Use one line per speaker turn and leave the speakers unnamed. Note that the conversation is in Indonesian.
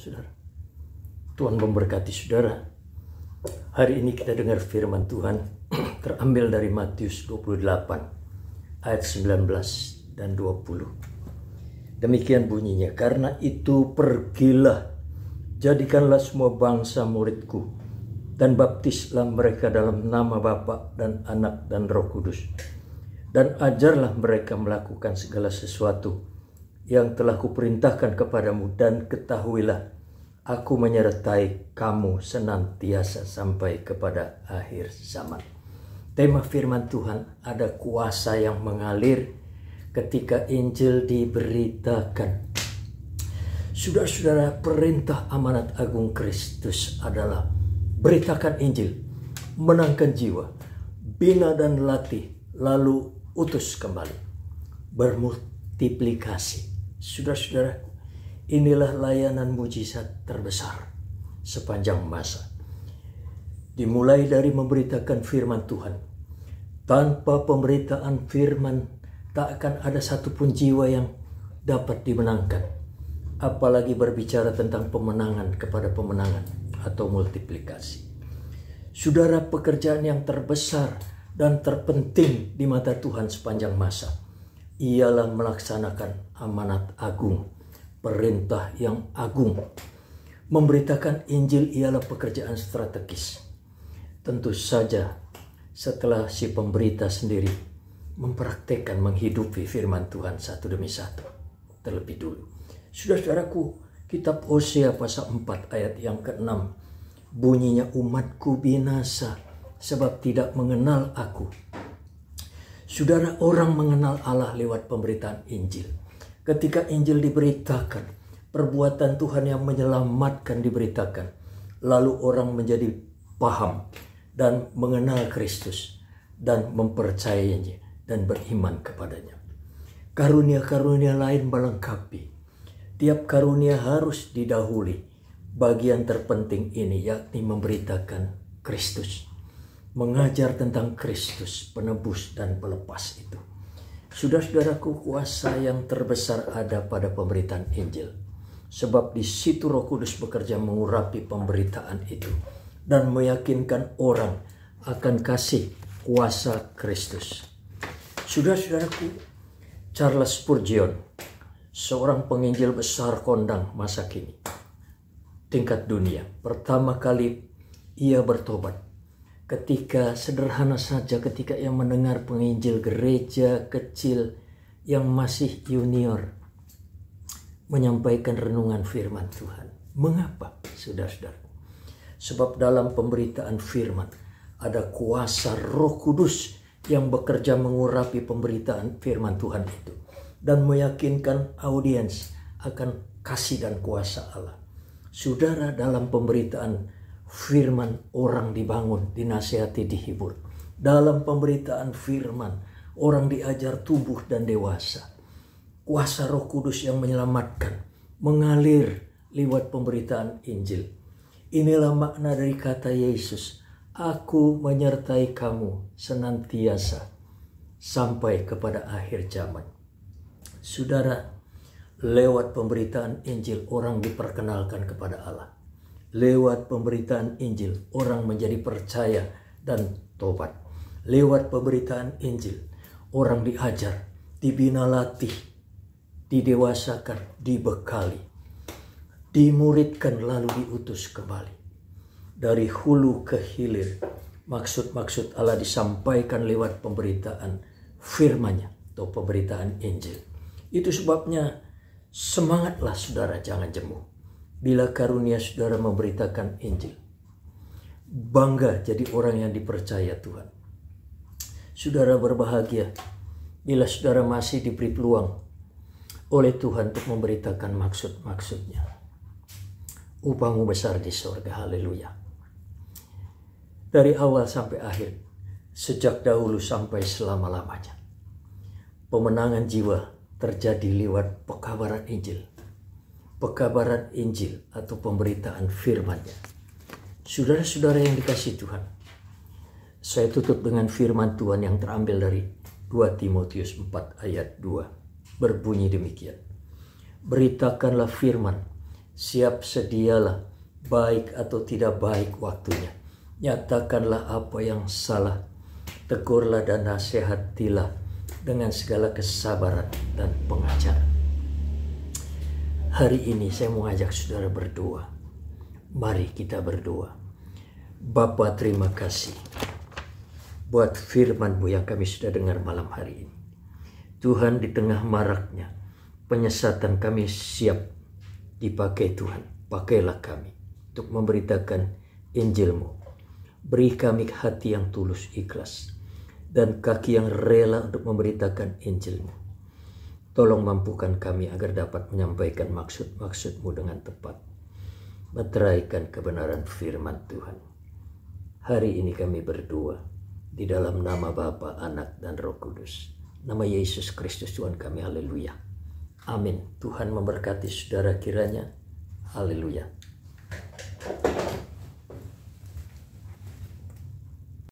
saudara. Tuhan memberkati saudara. Hari ini kita dengar firman Tuhan terambil dari Matius 28 ayat 19 dan 20. Demikian bunyinya, karena itu pergilah, jadikanlah semua bangsa muridku, dan baptislah mereka dalam nama Bapa dan Anak dan Roh Kudus. Dan ajarlah mereka melakukan segala sesuatu yang telah kuperintahkan kepadamu, dan ketahuilah, aku menyertai kamu senantiasa sampai kepada akhir zaman. Tema firman Tuhan, ada kuasa yang mengalir ketika Injil diberitakan. Saudara-saudara, perintah amanat agung Kristus adalah beritakan Injil, menangkan jiwa, bina dan latih, lalu utus kembali, bermultiplikasi. Saudara-saudara, inilah layanan mujizat terbesar sepanjang masa. Dimulai dari memberitakan firman Tuhan. Tanpa pemberitaan firman, tak akan ada satupun jiwa yang dapat dimenangkan. Apalagi berbicara tentang pemenangan kepada pemenangan atau multiplikasi. Saudara, pekerjaan yang terbesar dan terpenting di mata Tuhan sepanjang masa ialah melaksanakan amanat agung, perintah yang agung. Memberitakan Injil ialah pekerjaan strategis. Tentu saja setelah si pemberita sendiri mempraktekkan, menghidupi firman Tuhan satu demi satu terlebih dulu. Saudara-saudaraku, kitab Hosea pasal 4 ayat yang ke-6 bunyinya, umatku binasa sebab tidak mengenal aku. Saudara, orang mengenal Allah lewat pemberitaan Injil. Ketika Injil diberitakan, perbuatan Tuhan yang menyelamatkan diberitakan, lalu orang menjadi paham dan mengenal Kristus dan mempercayainya dan beriman kepadanya. Karunia-karunia lain melengkapi. Tiap karunia harus didahului bagian terpenting ini, yakni memberitakan Kristus. Mengajar tentang Kristus, penebus dan pelepas itu. Saudara-saudaraku, kuasa yang terbesar ada pada pemberitaan Injil. Sebab di situ Roh Kudus bekerja mengurapi pemberitaan itu dan meyakinkan orang akan kasih kuasa Kristus. Saudara-saudaraku, Charles Spurgeon, seorang penginjil besar kondang masa kini, tingkat dunia, pertama kali ia bertobat ketika sederhana saja, ketika ia mendengar penginjil gereja kecil yang masih junior menyampaikan renungan firman Tuhan. Mengapa, saudara-saudara? Sebab dalam pemberitaan firman ada kuasa Roh Kudus yang bekerja mengurapi pemberitaan firman Tuhan itu dan meyakinkan audiens akan kasih dan kuasa Allah. Saudara, dalam pemberitaan firman orang dibangun, dinasihati, dihibur. Dalam pemberitaan firman orang diajar tumbuh dan dewasa. Kuasa Roh Kudus yang menyelamatkan mengalir lewat pemberitaan Injil. Inilah makna dari kata Yesus, aku menyertai kamu senantiasa sampai kepada akhir zaman. Saudara, lewat pemberitaan Injil orang diperkenalkan kepada Allah. Lewat pemberitaan Injil orang menjadi percaya dan tobat. Lewat pemberitaan Injil orang diajar, dibina latih, didewasakan, dibekali, dimuridkan lalu diutus kembali. Dari hulu ke hilir maksud-maksud Allah disampaikan lewat pemberitaan firman-Nya atau pemberitaan Injil. Itu sebabnya semangatlah saudara, jangan jemu. Bila karunia saudara memberitakan Injil, bangga jadi orang yang dipercaya Tuhan. Saudara berbahagia bila saudara masih diberi peluang oleh Tuhan untuk memberitakan maksud-maksudnya. Upahmu besar di sorga, haleluya. Dari awal sampai akhir, sejak dahulu sampai selama-lamanya, pemenangan jiwa terjadi lewat pekabaran Injil. Pekabaran Injil atau pemberitaan firman-Nya. Saudara-saudara yang dikasihi Tuhan, saya tutup dengan firman Tuhan yang terambil dari 2 Timotius 4 ayat 2. Berbunyi demikian. Beritakanlah firman Siap sedialah, baik atau tidak baik waktunya. Nyatakanlah apa yang salah, tegurlah dan nasihatilah dengan segala kesabaran dan pengajaran. Hari ini saya mau ajak saudara berdoa. Mari kita berdoa. Bapa, terima kasih buat firman-Mu yang kami sudah dengar malam hari ini. Tuhan, di tengah maraknya penyesatan kami siap dipakai Tuhan. Pakailah kami untuk memberitakan Injil-Mu. Beri kami hati yang tulus ikhlas dan kaki yang rela untuk memberitakan Injil-Mu. Tolong mampukan kami agar dapat menyampaikan maksud-maksud-Mu dengan tepat. Meteraikan kebenaran firman Tuhan. Hari ini kami berdoa di dalam nama Bapa, Anak, dan Roh Kudus. Nama Yesus Kristus Tuhan kami. Haleluya. Amin. Tuhan memberkati saudara kiranya. Haleluya.